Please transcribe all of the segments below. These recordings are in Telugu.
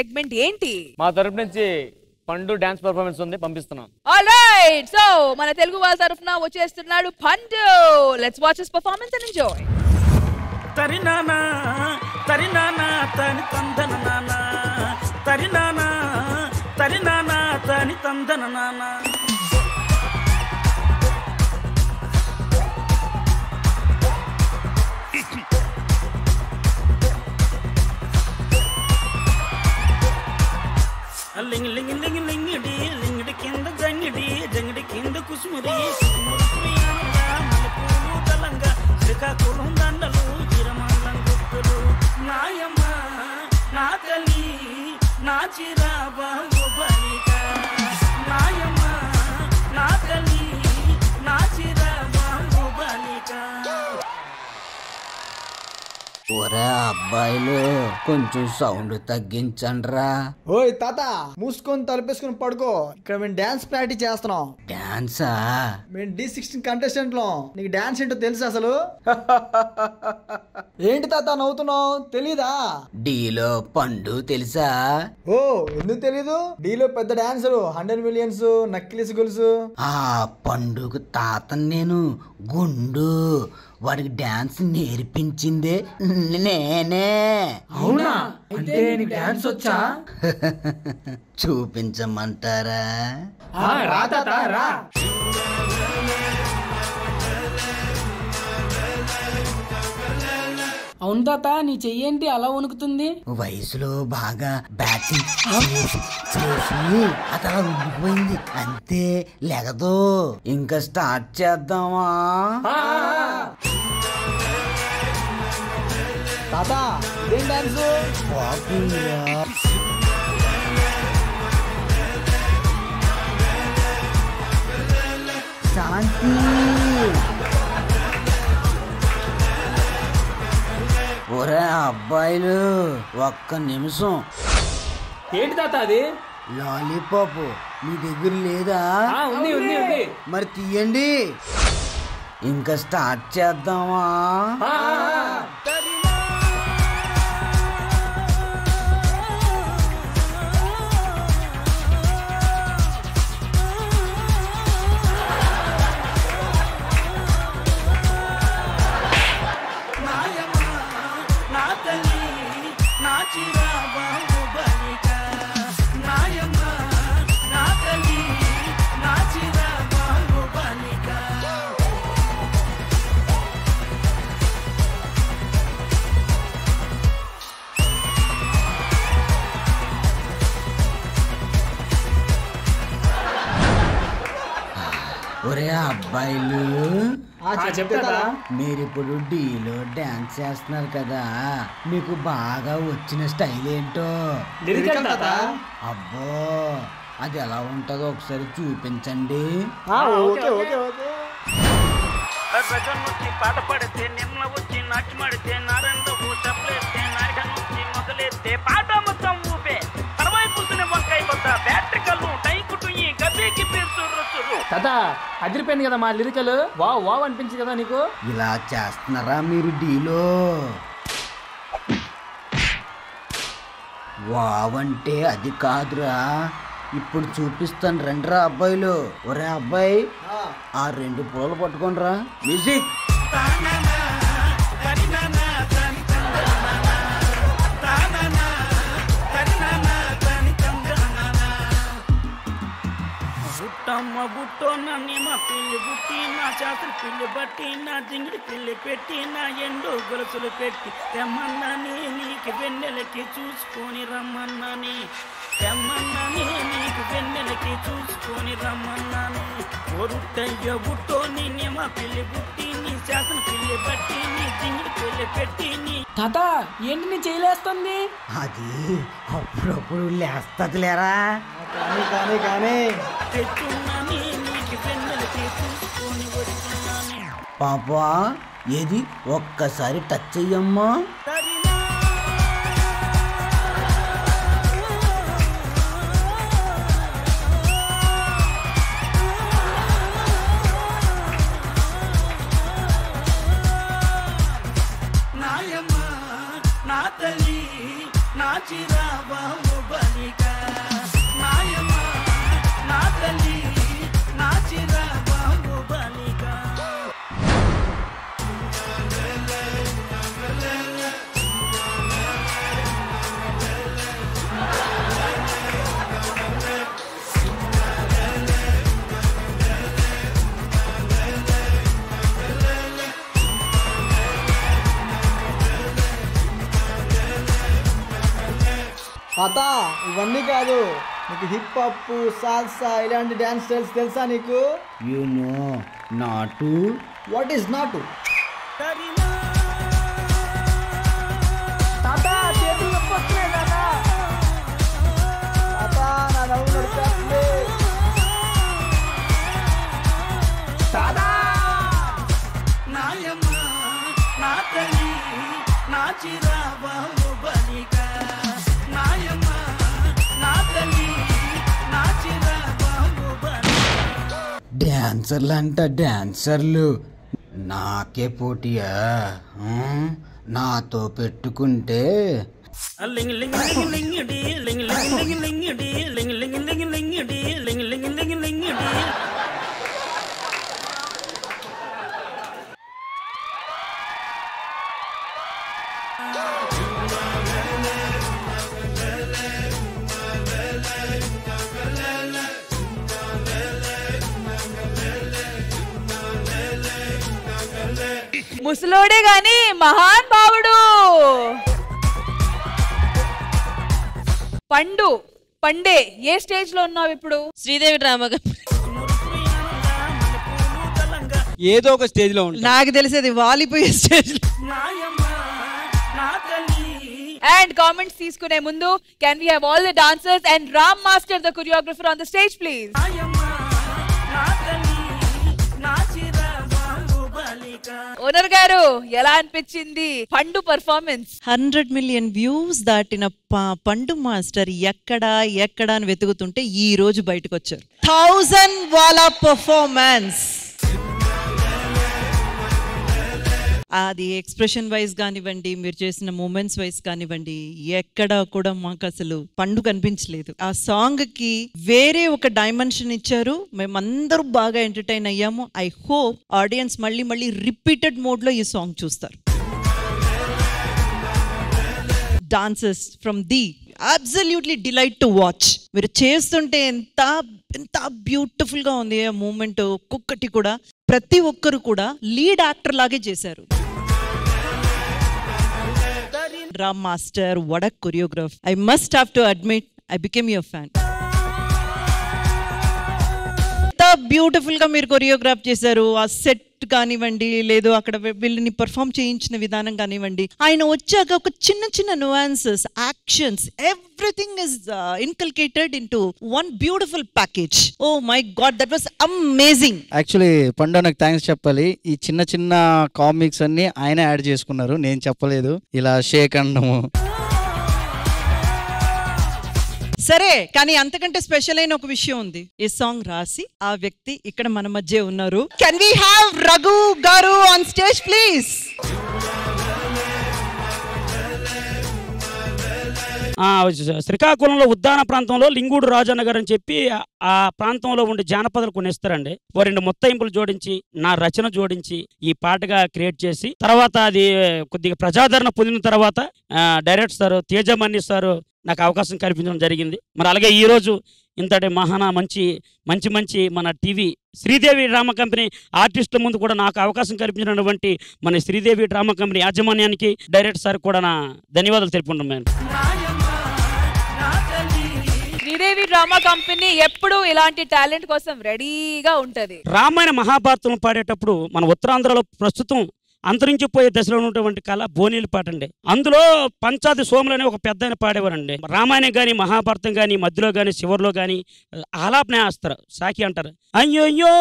సెగ్మెంట్ ఏంటి? మా తరపు నుంచి పండు డాన్స్ పర్ఫార్మెన్స్ ఉంది, పంపిస్తున్నాం. ఆల్రైట్, సో మన తెలుగు వాళ్ళ తరఫున వచ్చేస్తున్నాడు Pandu. Let's watch his performance and enjoy. తరినానా తరినానా తని తందన నానా, తరినానా తరినానా తని తందన నానా. లింగి లింగి లింగి లింగిడి లింగిడి కింద జంగిడి జంగిడి కింద కుసుముడి మల్లెపూలు దళంగా శ్రీకాకుళం దండలు చిరమల్లం గుర్తులు. నాయమ్మ నా తల్లి నా చిరాబాబు బలిక, నాయమ్మ నా తల్లి నా చిరాబాబు బలిక. ఒరే అబ్బాయిలు కొంచెం సౌండ్ తగ్గించండ్రా. ఓయ్ తాత, మూసుకొని తలుపేసుకుని పడుకో. ఇక్కడ మేము డాన్స్ ప్రాక్టీస్ చేస్తున్నాం. డాన్సా? మేము D16 కంటెస్టెంట్ లో. నీకు డాన్స్ ఏంటో తెలుసా అసలు? ఏంటి తాత నవ్వుతున్నావు? తెలీదా? డీలో పండు తెలుసా? ఓ ఎందుకు తెలీదు? డీలో పెద్ద డాన్సరు, 100 మిలియన్స్, నక్కిలిస్ గొలుసు. ఆ పండుగ తాతను నేను. గుండు వాడికి డాన్స్ నేర్పించిందే నేనే. అవునా? అంటే నీకు డాన్స్ వచ్చా? చూపించమంటారా? రా తాత రా. అవును తాత, నీ చెయ్యేంటి అలా వణుకుతుంది? వయసులో బాగా బ్యాటింగ్ చేసి అది అలా ఉండిపోయింది అంతే, లెగదు. ఇంకా స్టార్ట్ చేద్దామా? తాత ఇదేం డాన్స్? శాంతి. ఒరే అబ్బాయిలు ఒక్క నిమిషం. ఏంటి తాత అది? లాలీపాప్ మీ దగ్గర లేదా? ఉంది ఉంది ఉంది. మరి తీయండి. ఇంకా స్టార్ట్ చేద్దామా? ఒరే అబ్బాయిలు, మీరిప్పుడు డీలో డాన్స్ చేస్తున్నారు కదా, మీకు బాగా వచ్చిన స్టైల్ ఏంటో? అబ్బో అది ఎలా ఉంటుందో ఒకసారి చూపించండి. పాట పడితే నిమ్ల వచ్చి నాట్యమాడితే నారాయణరావు చప్పలేస్తే నాయక నుంచి మొదలెత్తే పాట మొత్తం ఊపే తర్వాయి కూర్చుని వంకాయ కొత్త బ్యాటరీ కళ్ళు టైకుటు ఈ గబ్బీకి పేర్చుర్రు. తాత అదిరిపోయింది కదా మా లిరికలు. వావ్ వావ్ అనిపించింది కదా నీకు? ఇలా చేస్తున్నారా మీరు డీలో? వావ్ అంటే అది కాదురా, ఇప్పుడు చూపిస్తాను రండిరా అబ్బాయిలు. ఒరే అబ్బాయి, ఆ 2 పూలు పట్టుకోనరా. మ్యూజిక్. బుట్టమ్మ బుట్టో నన్ను మా పిల్లి బుట్టి నా చేతులు పిల్లి బట్టి నా జింగిడి పిల్లి పెట్టి నా ఎండు గొలుసులు పెట్టి తెమ్మన్నాని నీకు వెన్నెలకి చూసుకొని రమ్మన్నాని, తెమ్మన్నాని నీకు వెన్నెలకి చూసుకొని రమ్మన్నాని. ఒరుట్టయ్య బుట్టో నిన్నే మా పిల్లి బుట్టి నీ చేతులు పిల్లి బట్టి నీ జింగిడి పిల్లి పెట్టి నీ. తాత ఏంటి నీ చేయలేస్తుంది? అది అప్పుడప్పుడు లేస్తది లేరా. కానీ కానీ తెచ్చున్నాని నీకు వెన్నెలకి చూసుకొని వచ్చున్నాని. పాపా ఏది ఒక్కసారి టచ్ చెయ్యమ్మా. నాయమ్మ నా తల్లి నా చిరాబాబు తాత ఇవన్నీ కాదు, నీకు హిప్ హాప్ సాల్సా ఇలాంటి డాన్స్ స్టైల్స్ తెలుసా నీకు? యు నో నాటు. వాట్ ఈస్ నాటు? తాత చేతులు నొప్పి వస్తున్నాయి తాత. తాత నా నవ్వు నడిచేస్తుంది. తాత నాయమ్మ నా తల్లి నా చిరాబాహుబలిక, నాయమ్మ నా తల్లి నా చిరాబాహుబలిక. డాన్సర్లు అంట డాన్సర్లు, నాకే పోటీయా? నాతో పెట్టుకుంటే లింగ్ లింగ్ లింగ్ లింగ్ డి లింగ్ లింగ్ లింగ్ లింగ్ డి లింగ్ లింగ్ లింగ్ లింగ్ డి లింగ్ లింగ్ లింగ్ లింగ్ డి. ముసలోడే గాని మహాన్ భావుడు. పండే ఏ స్టేజ్ లో ఉన్నావు ఇప్పుడు? శ్రీదేవి డ్రామా ఏదో ఒక స్టేజ్ లో ఉంటుంది. నాకు తెలిసేది వాలిపోయే స్టేజ్. అండ్ కామెంట్స్ తీసుకునే ముందు can we have all the dancers and Ram Master the choreographer on the stage please? Owner గారు ఎలా అనిపించింది పండు పర్ఫార్మెన్స్? 100 million వ్యూస్ దాటిన పండు మాస్టర్ ఎక్కడ అని వెతుకుతుంటే ఈ రోజు బయటకు వచ్చారు. 1000 వాలా పర్ఫార్మెన్స్. అది ఎక్స్ప్రెషన్ వైజ్ కానివ్వండి, మీరు చేసిన మూమెంట్స్ వైజ్ కానివ్వండి, ఎక్కడ కూడా మాకు అసలు పండు కనిపించలేదు. ఆ సాంగ్ కి వేరే ఒక డైమెన్షన్ ఇచ్చారు. మేమందరూ బాగా ఎంటర్టైన్ అయ్యాము. ఐ హోప్ ఆడియన్స్ మళ్ళీ రిపీటెడ్ మోడ్ లో ఈ సాంగ్ చూస్తారు. Dances from the absolutely delight to watch. మీరు చేస్తుంటే ఎంత బ్యూటిఫుల్ గా ఉంది ఆ మూమెంట్. ఒక్కొక్కటి కూడా ప్రతి ఒక్కరు కూడా లీడ్ యాక్టర్ లాగే చేశారు. Ram Master, what a choreograph. I must have to admit, I became your fan. ఎంత బ్యూటిఫుల్ గా మీరు కొరియోగ్రాఫ్ చేశారు. ఆ సెట్ కానివ్వండి, లేదు అక్కడ వీళ్ళని పర్ఫామ్ చేయించిన విధానం కానివ్వండి, ఆయన వచ్చాక ఒక చిన్న nuances, actions, everything is inculcated into one beautiful package. Oh my God, that was amazing. Actually పండు నాకు థ్యాంక్స్ చెప్పాలి. ఈ చిన్న కామిక్స్ అన్ని ఆయన యాడ్ చేసుకున్నారు, నేను చెప్పలేదు. ఇలా షేక్ అనడము. సరే, కానీ అంతకంటే స్పెషల్ అయిన ఒక విషయం ఉంది. ఈ సాంగ్ రాసి ఆ వ్యక్తి ఇక్కడ మన మధ్య ఉన్నారు. కెన్ వి హావ్ రఘు గారు ఆన్ స్టేజ్ ప్లీజ్? శ్రీకాకుళంలో ఉద్దాన ప్రాంతంలో లింగూడు రాజనగర్ అని చెప్పి ఆ ప్రాంతంలో ఉండే జానపదాలు కొన్ని ఇస్తారండి. ఓ 2 ముత్తయింపులు జోడించి నా రచన జోడించి ఈ పాటగా క్రియేట్ చేసి తర్వాత అది కొద్దిగా ప్రజాదరణ పొందిన తర్వాత డైరెక్టర్ సార్ తేజమణి సార్ నాకు అవకాశం కల్పించడం జరిగింది. మరి అలాగే ఈరోజు ఇంతటి మంచి మన టీవీ శ్రీదేవి డ్రామా కంపెనీ ఆర్టిస్టుల ముందు కూడా నాకు అవకాశం కల్పించినటువంటి మన శ్రీదేవి డ్రామా కంపెనీ యాజమాన్యానికి, డైరెక్టర్ సార్ కూడా నా ధన్యవాదాలు తెలుపుకుంటున్నాను. శ్రీదేవి డ్రామా కంపెనీ ఎప్పుడు ఇలాంటి టాలెంట్ కోసం రెడీగా ఉంటది. రామాయణ మహాభారతం పాడేటప్పుడు మన ఉత్తరాంధ్రలో ప్రస్తుతం అంతరించిపోయే దశలో ఉన్నటువంటి కళ బోనీలు పాట అండి. అందులో పంచాది సోములు అనే ఒక పెద్ద ఆయన పాడేవారండి. రామాయణం కానీ మహాభారతం కానీ మధ్యలో కానీ చివరిలో కానీ ఆలాపనే వేస్తారు, సాకి అంటారు. అయ్యోయ్యో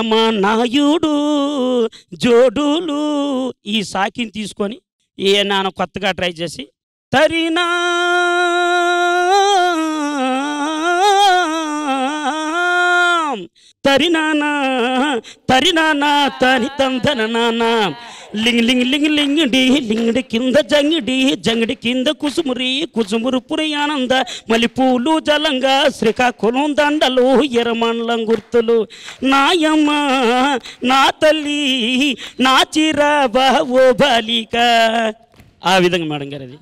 అమ్మ నాయుడు జోడులు ఈ సాకిని తీసుకొని ఈ నాన్న కొత్తగా ట్రై చేసి తరినా తరినానా తరినానా తని తందన నానా లింగ్ లింగ్ లింగ్ లింగిడి లింగిడి కింద జంగిడి కింద కుసుమురు పురి ఆనంద మలి పూలు జలంగా శ్రీకాకుళం దండలు ఎర్రమండలం గుర్తులు నాయమ్మ నా తల్లి నా చిరాబా ఓ బాలిక. ఆ విధంగా మేడం గారు అది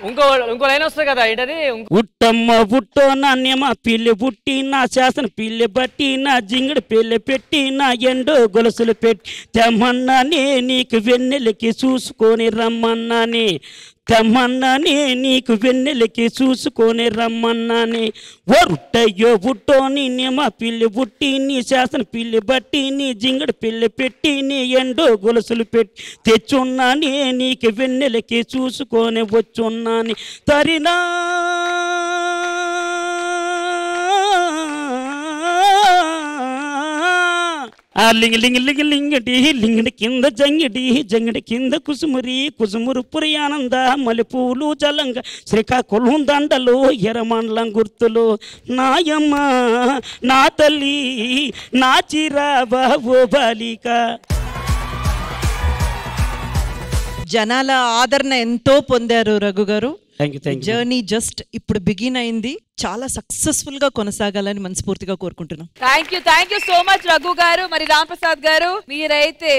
ఇంకో లైన్ వస్తుంది కదా ఏంటది ఉట్టమ్మ బుట్టో నాణ్యమ పిల్లి బుట్టి నా శాసన పిల్లి బట్టి నా జింగిడి పిల్లి పెట్టి నా ఎండో గొలుసులు పెట్టి తెమ్మన్నానే నీకు వెన్నెలకి చూసుకొని రమ్మన్నానే తెమ్మన్నానే నీకు వెన్నెలకి చూసుకొని రమ్మన్నానే ఒరుట్టయ్యో బుట్టోని నిమ పిల్లి బుట్టి నీ శాసన పిల్లి బట్టి నీ జింగడి పిల్లి పెట్టి నీ ఎండో గొలుసులు పెట్టి తెచ్చున్నానే నీకు వెన్నెలకి చూసుకొని వచ్చున్నాని తరినా ఆ లింగ లింగ లింగ లింగడి లింగడి కింద జంగిడి జంగిడి కింద కుసుమురు పురియానంద మల్లెపూలు జలంగ శ్రీకాకుళం దండలు ఎర్రమండలం గుర్తులు నాయమ్మ నా తల్లి నా చిరాబా ఓ బాలిక. జనాల ఆదరణ ఎంతో పొందారు రఘు గారు. Thank you. జర్నీ జస్ట్ ఇప్పుడు బిగిన్ అయింది. చాలా సక్సెస్ఫుల్ గా కొనసాగాలని మనస్ఫూర్తిగా కోరుకుంటున్నాం. Thank you so much Raghu గారు. మరి రామ్ ప్రసాద్ గారు మీరైతే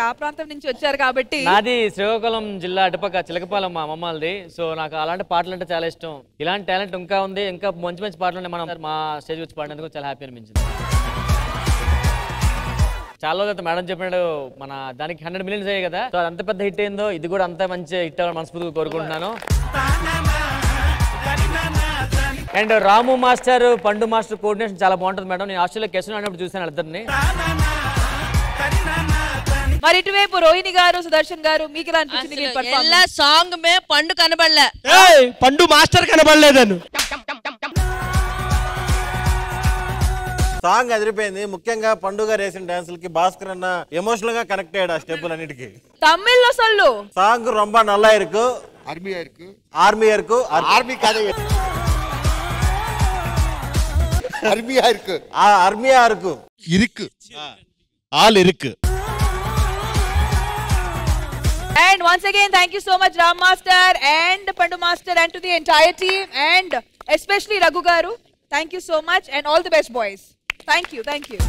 ఆ ప్రాంతం నుంచి వచ్చారు కాబట్టి. నాది శ్రీకాకుళం జిల్లా అటుపక్క చిలకపాలెం మా అమ్మమ్మది. సో నాకు అలాంటి పాటలు అంటే చాలా ఇష్టం. ఇలాంటి టాలెంట్ ఇంకా ఉంది, ఇంకా మంచి మంచి పాటలు ఉన్నాయి. మనం మా స్టేజ్ వచ్చి పాడినందుకు చాలా హ్యాపీ అనిపించింది. చాలా రోజులు మేడం చెప్పినాడు మన దానికి 100 millions అయ్యాయి కదా. సో అంత పెద్ద హిట్ అయిందో ఇది కూడా అంత మంచి హిట్ అవ్వాలని మనస్ఫూర్తిగా కోరుకుంటున్నాను. అండ్ రాము మాస్టర్ పండు మాస్టర్ కోఆర్డినేషన్ చాలా బాగుంటుంది మేడం. నేను ఆస్ట్రేలియా కెసినో ఆడినప్పుడు చూసాను వాళ్ళిద్దరిని. మరి ఇటువైపు రోహిణి గారు సుదర్శన్ గారు మీకు ఎలా అనిపించింది? సాంగ్ మే పండు కనబడలే, పండు మాస్టర్ కనబడలేదను. సాంగ్ అదిరిపోయింది. ముఖ్యంగా పండుగ రేసిన డాన్సులకి భాస్కర్ అన్న ఎమోషనల్ గా కనెక్ట్ అయ్యాడు ఆ స్టెప్పులు అన్నిటికి. తమిళ్లో సొల్లు సాంగ్ రొంబ నల్లా ఇరుకు ఆర్మీ ఇరుకు ఆర్మీ కాదు ఆర్మీ ఇరుకు ఇరుకు ఆల్ ఇరుకు. And once again, thank you so much, Ram Master and Pandu Master, and to the entire team, and especially Raghu Garu. Thank you so much, and all the best, boys. Thank you.